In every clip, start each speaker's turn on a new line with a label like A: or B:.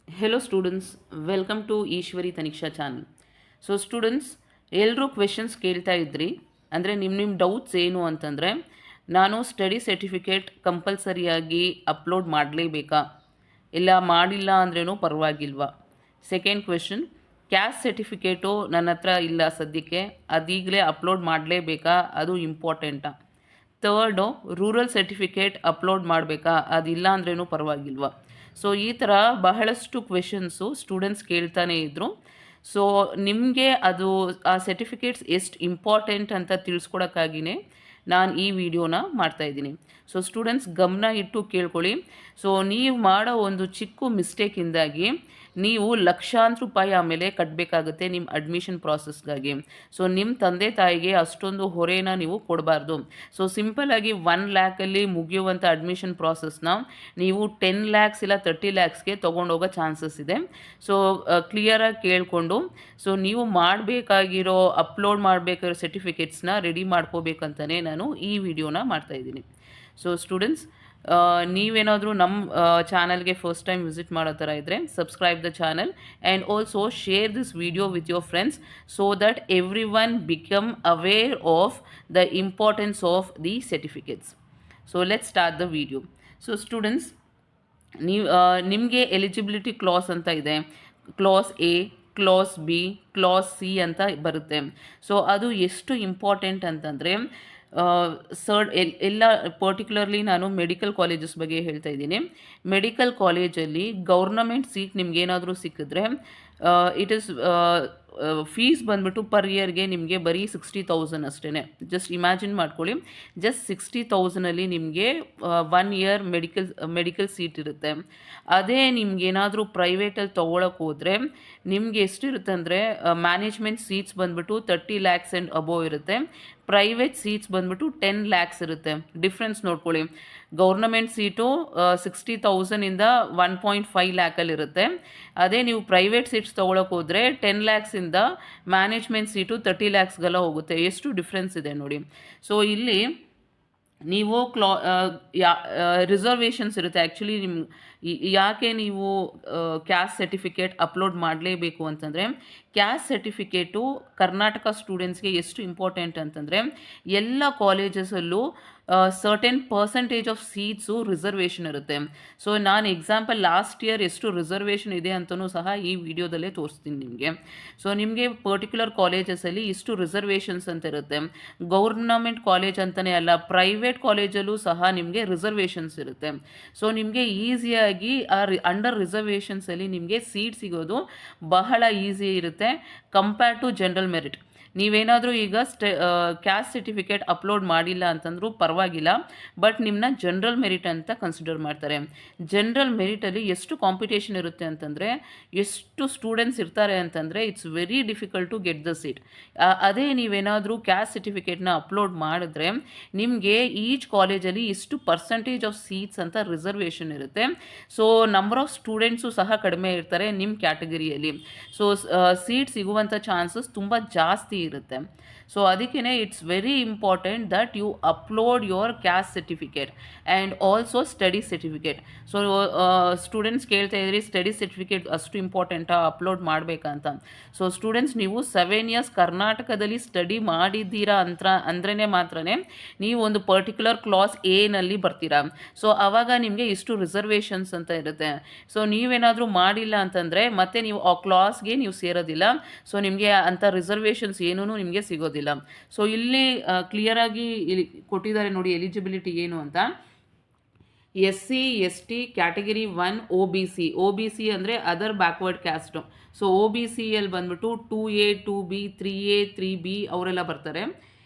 A: Hello students, welcome to Eshwari Taniksha channel. So students, ಎಲ್ಲರೂ questions ಕೇಳ್ತಾ ಇದ್ರಿ. ಅಂದರೆ ನಿಮ್ಮ ಡೌಟ್ಸ್ ಏನು ಅಂತಂದರೆ, ನಾನು ಸ್ಟಡಿ ಸರ್ಟಿಫಿಕೇಟ್ ಕಂಪಲ್ಸರಿಯಾಗಿ ಅಪ್ಲೋಡ್ ಮಾಡಲೇಬೇಕಾ, ಇಲ್ಲ ಮಾಡಿಲ್ಲ ಅಂದ್ರೂ ಪರವಾಗಿಲ್ವಾ? ಸೆಕೆಂಡ್ ಕ್ವೆಶನ್, ಕ್ಯಾಸ್ಟ್ ಸರ್ಟಿಫಿಕೇಟು ನನ್ನ ಹತ್ರ ಇಲ್ಲ ಸದ್ಯಕ್ಕೆ, ಅದೀಗಲೇ ಅಪ್ಲೋಡ್ ಮಾಡಲೇಬೇಕಾ, ಅದು ಇಂಪಾರ್ಟೆಂಟಾ? ತರ್ಡು, ರೂರಲ್ ಸರ್ಟಿಫಿಕೇಟ್ ಅಪ್ಲೋಡ್ ಮಾಡಬೇಕಾ, ಅದಿಲ್ಲ ಅಂದ್ರೂ ಪರವಾಗಿಲ್ವಾ? ಸೊ ಈ ಥರ ಬಹಳಷ್ಟು ಕ್ವೆಶನ್ಸು ಸ್ಟೂಡೆಂಟ್ಸ್ ಕೇಳ್ತಾನೆ ಇದ್ದರು. ಸೊ ನಿಮಗೆ ಅದು ಆ ಸರ್ಟಿಫಿಕೇಟ್ಸ್ ಎಷ್ಟು ಇಂಪಾರ್ಟೆಂಟ್ ಅಂತ ತಿಳಿಸ್ಕೊಡೋಕ್ಕಾಗಿಯೇ ನಾನು ಈ ವಿಡಿಯೋನ ಮಾಡ್ತಾಯಿದ್ದೀನಿ. ಸೊ ಸ್ಟೂಡೆಂಟ್ಸ್ ಗಮನ ಇಟ್ಟು ಕೇಳ್ಕೊಳ್ಳಿ. ಸೊ ನೀವು ಮಾಡೋ ಒಂದು ಚಿಕ್ಕ ಮಿಸ್ಟೇಕಿಂದಾಗಿ ನೀವು ಲಕ್ಷಾಂತರ ರೂಪಾಯಿ ಆಮೇಲೆ ಕಟ್ಟಬೇಕಾಗುತ್ತೆ ನಿಮ್ಮ ಅಡ್ಮಿಷನ್ ಪ್ರಾಸೆಸ್ಗಾಗಿ. ಸೊ ನಿಮ್ಮ ತಂದೆ ತಾಯಿಗೆ ಅಷ್ಟೊಂದು ಹೊರೆನ ನೀವು ಕೊಡಬಾರ್ದು. ಸೊ ಸಿಂಪಲ್ಲಾಗಿ 1 ಲ್ಯಾಕಲ್ಲಿ ಮುಗಿಯುವಂಥ ಅಡ್ಮಿಷನ್ ಪ್ರಾಸೆಸ್ನ ನೀವು 10 ಲ್ಯಾಕ್ಸ್ ಇಲ್ಲ 30 ಲ್ಯಾಕ್ಸ್ಗೆ ತೊಗೊಂಡೋಗೋ ಚಾನ್ಸಸ್ ಇದೆ. ಸೊ ಕ್ಲಿಯರಾಗಿ ಕೇಳಿಕೊಂಡು ಸೊ ನೀವು ಮಾಡಬೇಕಾಗಿರೋ ಅಪ್ಲೋಡ್ ಮಾಡಬೇಕಾಗಿರೋ ಸರ್ಟಿಫಿಕೇಟ್ಸ್ನ ರೆಡಿ ಮಾಡ್ಕೋಬೇಕಂತಲೇ ನಾನು ಈ ವಿಡಿಯೋನ ಮಾಡ್ತಾಯಿದ್ದೀನಿ. ಸೊ ಸ್ಟೂಡೆಂಟ್ಸ್, ನೀವೇನಾದರೂ ನಮ್ಮ ಚಾನಲ್ಗೆ ಫಸ್ಟ್ ಟೈಮ್ ವಿಸಿಟ್ ಮಾಡೋ ಥರ ಇದ್ದರೆ subscribe the channel and also share this video with your friends so that every one become aware of the importance of the certificates. So let start the video. So students, ನಿಮಗೆ eligibility class ಅಂತ ಇದೆ. Class A, class B, class C ಅಂತ ಬರುತ್ತೆ. So ಅದು ಎಷ್ಟು important ಅಂತಂದರೆ ಎಲ್ಲ particularly ನಾನು ಮೆಡಿಕಲ್ ಕಾಲೇಜಸ್ ಬಗ್ಗೆ ಹೇಳ್ತಾ ಇದ್ದೀನಿ. ಮೆಡಿಕಲ್ ಕಾಲೇಜಲ್ಲಿ ಗೌರ್ನಮೆಂಟ್ ಸೀಟ್ ನಿಮ್ಗೇನಾದರೂ ಸಿಕ್ಕಿದ್ರೆ ಇಟ್ ಈಸ್ ಫೀಸ್ ಬಂದುಬಿಟ್ಟು ಪರ್ ಇಯರ್ಗೆ ನಿಮಗೆ ಬರೀ 60,000 ಅಷ್ಟೇ. ಜಸ್ಟ್ ಇಮ್ಯಾಜಿನ್ ಮಾಡ್ಕೊಳ್ಳಿ, ಜಸ್ಟ್ 60,000ಅಲ್ಲಿ ನಿಮಗೆ 1 ಇಯರ್ ಮೆಡಿಕಲ್ ಸೀಟ್ ಇರುತ್ತೆ. ಅದೇ ನಿಮ್ಗೇನಾದರೂ ಪ್ರೈವೇಟಲ್ಲಿ ತೊಗೊಳಕ್ಕೆ ಹೋದರೆ ನಿಮಗೆ ಎಷ್ಟಿರುತ್ತೆ ಅಂದರೆ ಮ್ಯಾನೇಜ್ಮೆಂಟ್ ಸೀಟ್ಸ್ ಬಂದುಬಿಟ್ಟು 30 ಲ್ಯಾಕ್ಸ್ ಆ್ಯಂಡ್ ಅಬೋವ್ ಇರುತ್ತೆ. ಪ್ರೈವೇಟ್ ಸೀಟ್ಸ್ ಬಂದುಬಿಟ್ಟು 10 ಲ್ಯಾಕ್ಸ್ ಇರುತ್ತೆ. ಡಿಫ್ರೆನ್ಸ್ ನೋಡ್ಕೊಳ್ಳಿ. ಗೌರ್ನಮೆಂಟ್ ಸೀಟು 60,000ಇಂದ 1.5 ಲ್ಯಾಕಲ್ಲಿರುತ್ತೆ. ಅದೇ ನೀವು ಪ್ರೈವೇಟ್ ಸೀಟ್ಸ್ ತೊಗೊಳಕ್ಕೆ ಹೋದರೆ 10 ಲ್ಯಾಕ್ಸಿಂದ ಮ್ಯಾನೇಜ್ಮೆಂಟ್ ಸೀಟು 30 ಲ್ಯಾಕ್ಸ್ಗೆಲ್ಲ ಹೋಗುತ್ತೆ. ಎಷ್ಟು ಡಿಫ್ರೆನ್ಸ್ ಇದೆ ನೋಡಿ. ಸೊ ಇಲ್ಲಿ ನೀವು ರಿಸರ್ವೇಷನ್ಸ್ ಇರುತ್ತೆ. ಆ್ಯಕ್ಚುಲಿ ಯಾಕೆ ನೀವು ಕ್ಯಾಸ್ಟ್ ಸರ್ಟಿಫಿಕೇಟ್ ಅಪ್ಲೋಡ್ ಮಾಡಲೇಬೇಕು ಅಂತಂದರೆ, ಕ್ಯಾಸ್ಟ್ ಸರ್ಟಿಫಿಕೇಟು ಕರ್ನಾಟಕ ಸ್ಟೂಡೆಂಟ್ಸ್ಗೆ ಎಷ್ಟು ಇಂಪಾರ್ಟೆಂಟ್ ಅಂತಂದರೆ, ಎಲ್ಲ ಕಾಲೇಜಸಲ್ಲೂ certain percentage of seats reservation ಇರುತ್ತೆ. ಸೊ ನಾನು ಎಕ್ಸಾಂಪಲ್ ಲಾಸ್ಟ್ ಇಯರ್ ಎಷ್ಟು ರಿಸರ್ವೇಷನ್ ಇದೆ ಅಂತಲೂ ಸಹ ಈ ವಿಡಿಯೋದಲ್ಲೇ ತೋರಿಸ್ತೀನಿ ನಿಮಗೆ. ಸೊ ನಿಮಗೆ ಪರ್ಟಿಕ್ಯುಲರ್ ಕಾಲೇಜಸಲ್ಲಿ ಇಷ್ಟು ರಿಸರ್ವೇಷನ್ಸ್ ಅಂತ ಇರುತ್ತೆ. ಗೌರ್ನಮೆಂಟ್ ಕಾಲೇಜ್ ಅಂತಲೇ ಅಲ್ಲ, ಪ್ರೈವೇಟ್ ಕಾಲೇಜಲ್ಲೂ ಸಹ ನಿಮಗೆ ರಿಸರ್ವೇಷನ್ಸ್ ಇರುತ್ತೆ. ಸೊ ನಿಮಗೆ ಈಸಿಯಾಗಿ ಅಂಡರ್ ರಿಸರ್ವೇಷನ್ಸಲ್ಲಿ ನಿಮಗೆ ಸೀಟ್ ಸಿಗೋದು ಬಹಳ ಈಸಿ ಇರುತ್ತೆ ಕಂಪೇರ್ ಟು ಜನರಲ್ ಮೆರಿಟ್. ನೀವೇನಾದರೂ ಈಗ ಕ್ಯಾಸ್ಟ್ ಸರ್ಟಿಫಿಕೇಟ್ ಅಪ್ಲೋಡ್ ಮಾಡಿಲ್ಲ ಅಂತಂದ್ರೂ ಪರವಾಗಿಲ್ಲ, ಬಟ್ ನಿಮ್ಮನ್ನ ಜನರಲ್ ಮೆರಿಟ್ ಅಂತ ಕನ್ಸಿಡರ್ ಮಾಡ್ತಾರೆ. ಜನರಲ್ ಮೆರಿಟಲ್ಲಿ ಎಷ್ಟು ಕಾಂಪಿಟೇಷನ್ ಇರುತ್ತೆ ಅಂತಂದರೆ, ಎಷ್ಟು ಸ್ಟೂಡೆಂಟ್ಸ್ ಇರ್ತಾರೆ ಅಂತಂದರೆ it's very difficult to get the seat. ಅದೇ ನೀವೇನಾದರೂ ಕ್ಯಾಸ್ಟ್ ಸರ್ಟಿಫಿಕೇಟ್ನ ಅಪ್ಲೋಡ್ ಮಾಡಿದ್ರೆ ನಿಮಗೆ ಈಚ್ ಕಾಲೇಜಲ್ಲಿ ಇಷ್ಟು ಪರ್ಸೆಂಟೇಜ್ ಆಫ್ ಸೀಟ್ಸ್ ಅಂತ ರಿಸರ್ವೇಷನ್ ಇರುತ್ತೆ. ಸೊ ನಂಬರ್ ಆಫ್ ಸ್ಟೂಡೆಂಟ್ಸು ಸಹ ಕಡಿಮೆ ಇರ್ತಾರೆ ನಿಮ್ಮ ಕ್ಯಾಟಗರಿಯಲ್ಲಿ. ಸೊ ಸೀಟ್ ಸಿಗುವಂಥ ಚಾನ್ಸಸ್ ತುಂಬ ಜಾಸ್ತಿ ಇರುತ್ತೆ. ಸೊ ಅದಕ್ಕೇ it's very important that you upload your caste certificate and also study certificate. So students ಕೇಳ್ತಾ ಇದ್ರಿ, ಸ್ಟಡಿ ಸರ್ಟಿಫಿಕೇಟ್ ಅಷ್ಟು ಇಂಪಾರ್ಟೆಂಟಾ, ಅಪ್ಲೋಡ್ ಮಾಡಬೇಕಂತ. ಸೊ ಸ್ಟೂಡೆಂಟ್ಸ್, ನೀವು 7 ಇಯರ್ಸ್ ಕರ್ನಾಟಕದಲ್ಲಿ ಸ್ಟಡಿ ಮಾಡಿದ್ದೀರಾ ಅಂದ್ರೇ ಮಾತ್ರನೇ ನೀವು ಒಂದು ಪರ್ಟಿಕ್ಯುಲರ್ ಕ್ಲಾಸ್ ಎನಲ್ಲಿ ಬರ್ತೀರಾ. ಸೊ ಆವಾಗ ನಿಮಗೆ ಇಷ್ಟು ರಿಸರ್ವೇಷನ್ಸ್ ಅಂತ ಇರುತ್ತೆ. ಸೊ ನೀವೇನಾದರೂ ಮಾಡಿಲ್ಲ ಅಂತಂದರೆ ಮತ್ತೆ ನೀವು ಆ ಕ್ಲಾಸ್ಗೆ ನೀವು ಸೇರೋದಿಲ್ಲ. ಸೊ ನಿಮಗೆ ಅಂಥ ರಿಸರ್ವೇಷನ್ಸ್ ಏನೂ ನಿಮಗೆ ಸಿಗೋದಿಲ್ಲ. ಸೊ ಇಲ್ಲಿ ಕ್ಲಿಯರಾಗಿ ಇಲ್ಲಿ ಕೊಟ್ಟಿದ್ದಾರೆ ನೋಡಿ ಎಲಿಜಿಬಿಲಿಟಿ ಏನು ಅಂತ. SC ST ಕ್ಯಾಟಗರಿ 1 OBC ಅಂದರೆ ಅದರ್ ಬ್ಯಾಕ್ವರ್ಡ್ ಕ್ಯಾಸ್ಟು. ಸೊ OBCಯಲ್ಲಿ ಬಂದ್ಬಿಟ್ಟು 2A 2B 3A 3B ಅವರೆಲ್ಲ ಬರ್ತಾರೆ.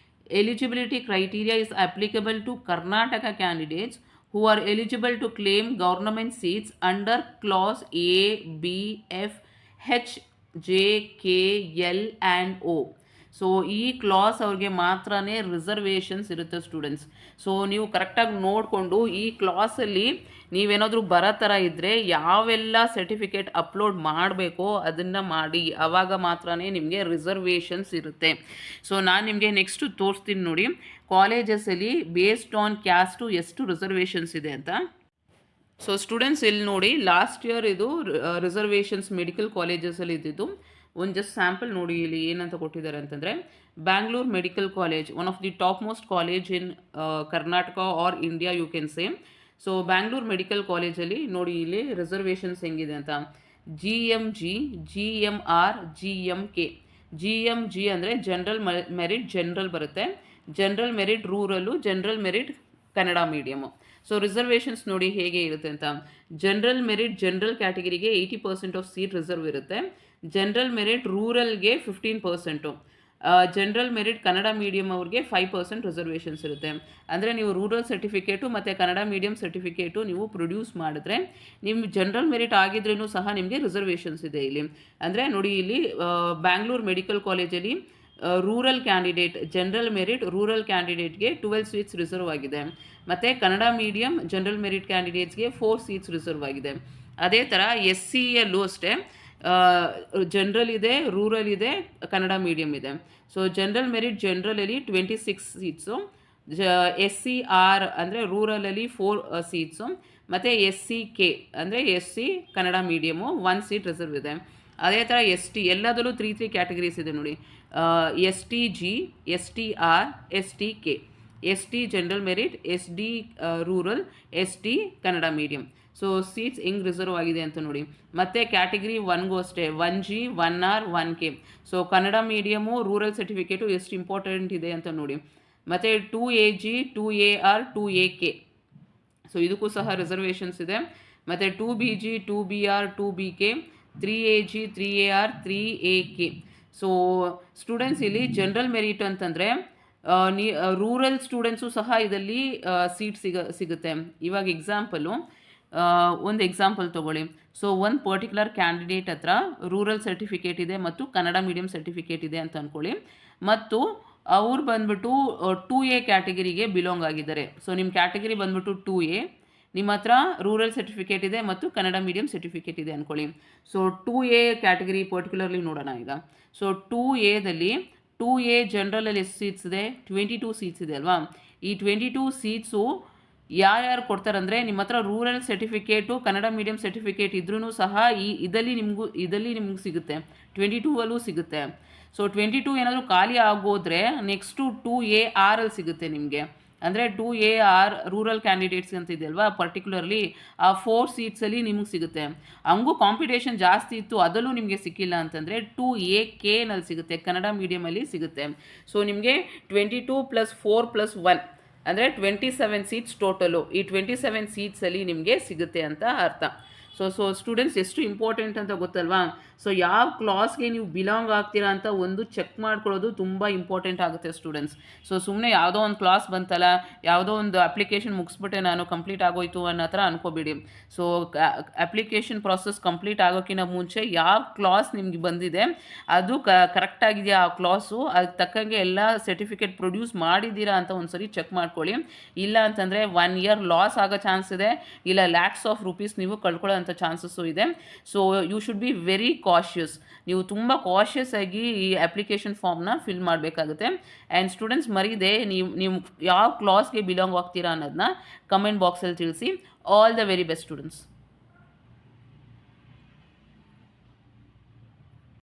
A: Eligibility criteria is applicable to Karnataka candidates who are eligible to claim government seats under clause A, B, F, H, J, K, L and O. So ಈ class ಅವ್ರಿಗೆ ಮಾತ್ರನೇ reservations ಇರುತ್ತೆ students. So ನೀವು ಕರೆಕ್ಟಾಗಿ ನೋಡಿಕೊಂಡು ಈ ಕ್ಲಾಸಲ್ಲಿ ನೀವೇನಾದರೂ ಬರೋ ಥರ ಇದ್ದರೆ ಯಾವೆಲ್ಲ ಸರ್ಟಿಫಿಕೇಟ್ ಅಪ್ಲೋಡ್ ಮಾಡಬೇಕೋ ಅದನ್ನು ಮಾಡಿ, ಆವಾಗ ಮಾತ್ರನೇ ನಿಮಗೆ ರಿಸರ್ವೇಷನ್ಸ್ ಇರುತ್ತೆ. ಸೊ ನಾನು ನಿಮಗೆ ನೆಕ್ಸ್ಟು ತೋರಿಸ್ತೀನಿ ನೋಡಿ ಕಾಲೇಜಸಲ್ಲಿ ಬೇಸ್ಡ್ ಆನ್ ಕ್ಯಾಸ್ಟು ಎಷ್ಟು ರಿಸರ್ವೇಷನ್ಸ್ ಇದೆ ಅಂತ. ಸೊ ಸ್ಟೂಡೆಂಟ್ಸ್ ಇಲ್ಲಿ ನೋಡಿ ಲಾಸ್ಟ್ ಇಯರ್ ಇದು ರಿಸರ್ವೇಷನ್ಸ್ ಮೆಡಿಕಲ್ ಕಾಲೇಜಸಲ್ಲಿ ಇದ್ದಿದ್ದು ಒಂದು ಜಸ್ಟ್ ಸ್ಯಾಂಪಲ್ ನೋಡಿ ಇಲ್ಲಿ ಏನಂತ ಕೊಟ್ಟಿದ್ದಾರೆ ಅಂತಂದರೆ Bangalore medical college one of the top most college in Karnataka or India you can say. So Bangalore medical ಕಾಲೇಜಲ್ಲಿ ನೋಡಿ ಇಲ್ಲಿ ರಿಸರ್ವೇಷನ್ಸ್ ಹೆಂಗಿದೆ ಅಂತ. GMG, GMR, GMK. GMG ಅಂದರೆ ಜನರಲ್ ಮೆರಿಟ್ ಜನರಲ್ ಬರುತ್ತೆ, general merit rural, general merit Kannada medium. So reservations ನೋಡಿ ಹೇಗೆ ಇರುತ್ತೆ ಅಂತ. ಜನರಲ್ ಮೆರಿಟ್ ಜನರಲ್ ಕ್ಯಾಟಗರಿಗೆ 80% ಆಫ್ ಸೀಟ್ ರಿಸರ್ವ್ ಇರುತ್ತೆ, ಜನರಲ್ ಮೆರಿಟ್ ರೂರಲ್ಗೆ 15%, ಜನರಲ್ ಮೆರಿಟ್ ಕನ್ನಡ ಮೀಡಿಯಮ್ ಅವ್ರಿಗೆ 5% ರಿಸರ್ವೇಷನ್ಸ್ ಇರುತ್ತೆ. ಅಂದರೆ ನೀವು ರೂರಲ್ ಸರ್ಟಿಫಿಕೇಟು ಮತ್ತು ಕನ್ನಡ ಮೀಡಿಯಮ್ ಸರ್ಟಿಫಿಕೇಟು ನೀವು ಪ್ರೊಡ್ಯೂಸ್ ಮಾಡಿದ್ರೆ ನಿಮ್ಮ ಜನರಲ್ ಮೆರಿಟ್ ಆಗಿದ್ರೂ ಸಹ ನಿಮಗೆ ರಿಸರ್ವೇಷನ್ಸ್ ಇದೆ ಇಲ್ಲಿ. ಅಂದರೆ ನೋಡಿ ಇಲ್ಲಿ ಬ್ಯಾಂಗ್ಳೂರ್ ಮೆಡಿಕಲ್ ಕಾಲೇಜಲ್ಲಿ rural candidate general merit rural ಕ್ಯಾಂಡಿಡೇಟ್ಗೆ 12 ಸೀಟ್ಸ್ ರಿಸರ್ವ್ ಆಗಿದೆ, ಮತ್ತು ಕನ್ನಡ ಮೀಡಿಯಮ್ ಜನರಲ್ ಮೆರಿಟ್ ಕ್ಯಾಂಡಿಡೇಟ್ಸ್ಗೆ 4 ಸೀಟ್ಸ್ ರಿಸರ್ವ್ ಆಗಿದೆ. ಅದೇ ಥರ SCಯಲ್ಲೂ ಅಷ್ಟೇ ಜನರಲ್ ಇದೆ, ರೂರಲ್ ಇದೆ, ಕನ್ನಡ ಮೀಡಿಯಮ್ ಇದೆ. ಸೊ ಜನರಲ್ ಮೆರಿಟ್ ಜನರಲಲ್ಲಿ 26 ಸೀಟ್ಸು, SCR ಅಂದರೆ ರೂರಲಲ್ಲಿ 4 ಸೀಟ್ಸು, ಮತ್ತು SCK ಅಂದರೆ SC Kannada medium 1 seat reserve ಇದೆ. ಅದೇ ಥರ ST ಎಲ್ಲದರಲ್ಲೂ 3 ಕ್ಯಾಟಗರೀಸ್ ಇದೆ ನೋಡಿ. STG, STR, STK. ST general merit, SD rural, ST Kannada medium. So seats ಹೆಂಗೆ ರಿಸರ್ವ್ ಆಗಿದೆ ಅಂತ ನೋಡಿ. ಮತ್ತು ಕ್ಯಾಟಗರಿ 1ಗೂ ಅಷ್ಟೇ 1G, 1R, 1K. So Kannada medium rural certificate ಎಷ್ಟು ಇಂಪಾರ್ಟೆಂಟ್ ಇದೆ ಅಂತ ನೋಡಿ. ಮತ್ತು 2AG, 2AR, 2AK. ಸೊ ಇದಕ್ಕೂ ಸಹ ರಿಸರ್ವೇಷನ್ಸ್ ಇದೆ. ಮತ್ತು 2BG, 2BR, 2BK, 3AG, 3AR, 3AK. So students ಇಲ್ಲಿ ಜನರಲ್ ಮೆರಿಟ್ ಅಂತಂದರೆ ರೂರಲ್ ಸ್ಟೂಡೆಂಟ್ಸು ಸಹ ಇದರಲ್ಲಿ ಸೀಟ್ ಸಿಗುತ್ತೆ. ಇವಾಗ ಒಂದು ಎಕ್ಸಾಂಪಲ್ ತೊಗೊಳ್ಳಿ. ಸೊ ಒಂದು ಪರ್ಟಿಕ್ಯುಲರ್ ಕ್ಯಾಂಡಿಡೇಟ್ ಹತ್ರ ರೂರಲ್ ಸರ್ಟಿಫಿಕೇಟ್ ಇದೆ ಮತ್ತು ಕನ್ನಡ ಮೀಡಿಯಮ್ ಸರ್ಟಿಫಿಕೇಟ್ ಇದೆ ಅಂತ ಅಂದ್ಕೊಳ್ಳಿ, ಮತ್ತು ಅವ್ರು ಬಂದ್ಬಿಟ್ಟು 2A ಕ್ಯಾಟಗರಿಗೆ ಬಿಲಾಂಗ್ ಆಗಿದ್ದಾರೆ. ಸೊ ನಿಮ್ಮ ಕ್ಯಾಟಗರಿ ಬಂದ್ಬಿಟ್ಟು 2A, ನಿಮ್ಮ ಹತ್ರ ರೂರಲ್ ಸರ್ಟಿಫಿಕೇಟ್ ಇದೆ ಮತ್ತು ಕನ್ನಡ ಮೀಡಿಯಮ್ ಸರ್ಟಿಫಿಕೇಟ್ ಇದೆ ಅಂದ್ಕೊಳ್ಳಿ. ಸೊ 2A ಕ್ಯಾಟಗರಿ ಪರ್ಟಿಕ್ಯುಲರ್ಲಿ ನೋಡೋಣ ಈಗ. ಸೊ 2Aದಲ್ಲಿ 2A ಜನರಲಲ್ಲಿ ಎಷ್ಟು ಸೀಟ್ಸ್ ಇದೆ? 22 ಸೀಟ್ಸ್ ಇದೆ ಅಲ್ವಾ. ಈ 22 ಸೀಟ್ಸು ಯಾರ್ಯಾರು ಕೊಡ್ತಾರಂದರೆ ನಿಮ್ಮ ಹತ್ರ rural certificate Kannada medium certificate ಇದ್ರೂ ಸಹ ಇದರಲ್ಲಿ ನಿಮ್ಗೆ ಸಿಗುತ್ತೆ, 22ಅಲ್ಲೂ ಸಿಗುತ್ತೆ. ಸೊ 22 ಏನಾದರೂ ಖಾಲಿ ಆಗೋದ್ರೆ ನೆಕ್ಸ್ಟು 2AR ಅಲ್ಲಿ ಸಿಗುತ್ತೆ ನಿಮಗೆ. ಅಂದರೆ 2AR ರೂರಲ್ ಕ್ಯಾಂಡಿಡೇಟ್ಸ್ ಅಂತ ಇದೆ ಅಲ್ವಾ, ಪರ್ಟಿಕ್ಯುಲರ್ಲಿ ಆ 4 ಸೀಟ್ಸಲ್ಲಿ ನಿಮಗೆ ಸಿಗುತ್ತೆ. ಹಂಗೂ ಕಾಂಪಿಟೇಷನ್ ಜಾಸ್ತಿ ಇತ್ತು, ಅದರಲ್ಲೂ ನಿಮಗೆ ಸಿಕ್ಕಿಲ್ಲ ಅಂತಂದರೆ 2AK ಸಿಗುತ್ತೆ, ಕನ್ನಡ ಮೀಡಿಯಮಲ್ಲಿ ಸಿಗುತ್ತೆ. ಸೊ ನಿಮಗೆ 22 + 4 + 1 ಅಂದರೆ 27 ಸೀಟ್ಸ್ ಟೋಟಲು. ಈ 27 ಸೀಟ್ಸಲ್ಲಿ ನಿಮಗೆ ಸಿಗುತ್ತೆ ಅಂತ ಅರ್ಥ. ಸೊ ಸ್ಟೂಡೆಂಟ್ಸ್ ಎಷ್ಟು ಇಂಪಾರ್ಟೆಂಟ್ ಅಂತ ಗೊತ್ತಲ್ವಾ. ಸೊ ಯಾವ ಕ್ಲಾಸ್ಗೆ ನೀವು ಬಿಲಾಂಗ್ ಆಗ್ತೀರಾ ಅಂತ ಒಂದು ಚೆಕ್ ಮಾಡ್ಕೊಳ್ಳೋದು ತುಂಬ ಇಂಪಾರ್ಟೆಂಟ್ ಆಗುತ್ತೆ ಸ್ಟೂಡೆಂಟ್ಸ್. ಸೊ ಸುಮ್ಮನೆ ಯಾವುದೋ ಒಂದು ಕ್ಲಾಸ್ ಬಂತಲ್ಲ, ಯಾವುದೋ ಒಂದು ಅಪ್ಲಿಕೇಶನ್ ಮುಗಿಸ್ಬಿಟ್ಟೆ ನಾನು ಕಂಪ್ಲೀಟ್ ಆಗೋಯ್ತು ಅನ್ನೋ ಥರ ಅನ್ಕೋಬೇಡಿ. ಸೊ ಅಪ್ಲಿಕೇಶನ್ ಪ್ರಾಸೆಸ್ ಕಂಪ್ಲೀಟ್ ಆಗೋಕ್ಕಿಂತ ಮುಂಚೆ ಯಾವ ಕ್ಲಾಸ್ ನಿಮ್ಗೆ ಬಂದಿದೆ ಅದು ಕರೆಕ್ಟಾಗಿದೆಯಾ ಆ ಕ್ಲಾಸು, ಅದಕ್ಕೆ ತಕ್ಕಂಗೆ ಎಲ್ಲ ಸರ್ಟಿಫಿಕೇಟ್ ಪ್ರೊಡ್ಯೂಸ್ ಮಾಡಿದ್ದೀರಾ ಅಂತ ಒಂದ್ಸರಿ ಚೆಕ್ ಮಾಡ್ಕೊಳ್ಳಿ. ಇಲ್ಲ ಅಂತಂದರೆ 1 ಇಯರ್ ಲಾಸ್ ಆಗೋ ಚಾನ್ಸ್ ಇದೆ, ಇಲ್ಲ ಲ್ಯಾಕ್ಸ್ ಆಫ್ ರುಪೀಸ್ ನೀವು ಕಳ್ಕೊಳ್ಳೋ ಚಾನ್ಸಸ್ಸು ಇದೆ. So you should be very cautious. ನೀವು ತುಂಬ ಕಾಷಿಯಸ್ ಆಗಿ ಈ ಅಪ್ಲಿಕೇಶನ್ ಫಾರ್ಮ್ನ ಫಿಲ್ ಮಾಡಬೇಕಾಗುತ್ತೆ. ಆ್ಯಂಡ್ ಸ್ಟೂಡೆಂಟ್ಸ್ ಮರೀದೆ ನೀವು ಯಾವ ಕ್ಲಾಸ್ಗೆ ಬಿಲಾಂಗ್ ಆಗ್ತೀರಾ ಅನ್ನೋದನ್ನ ಕಮೆಂಟ್ ಬಾಕ್ಸಲ್ಲಿ ತಿಳಿಸಿ. All the very best students.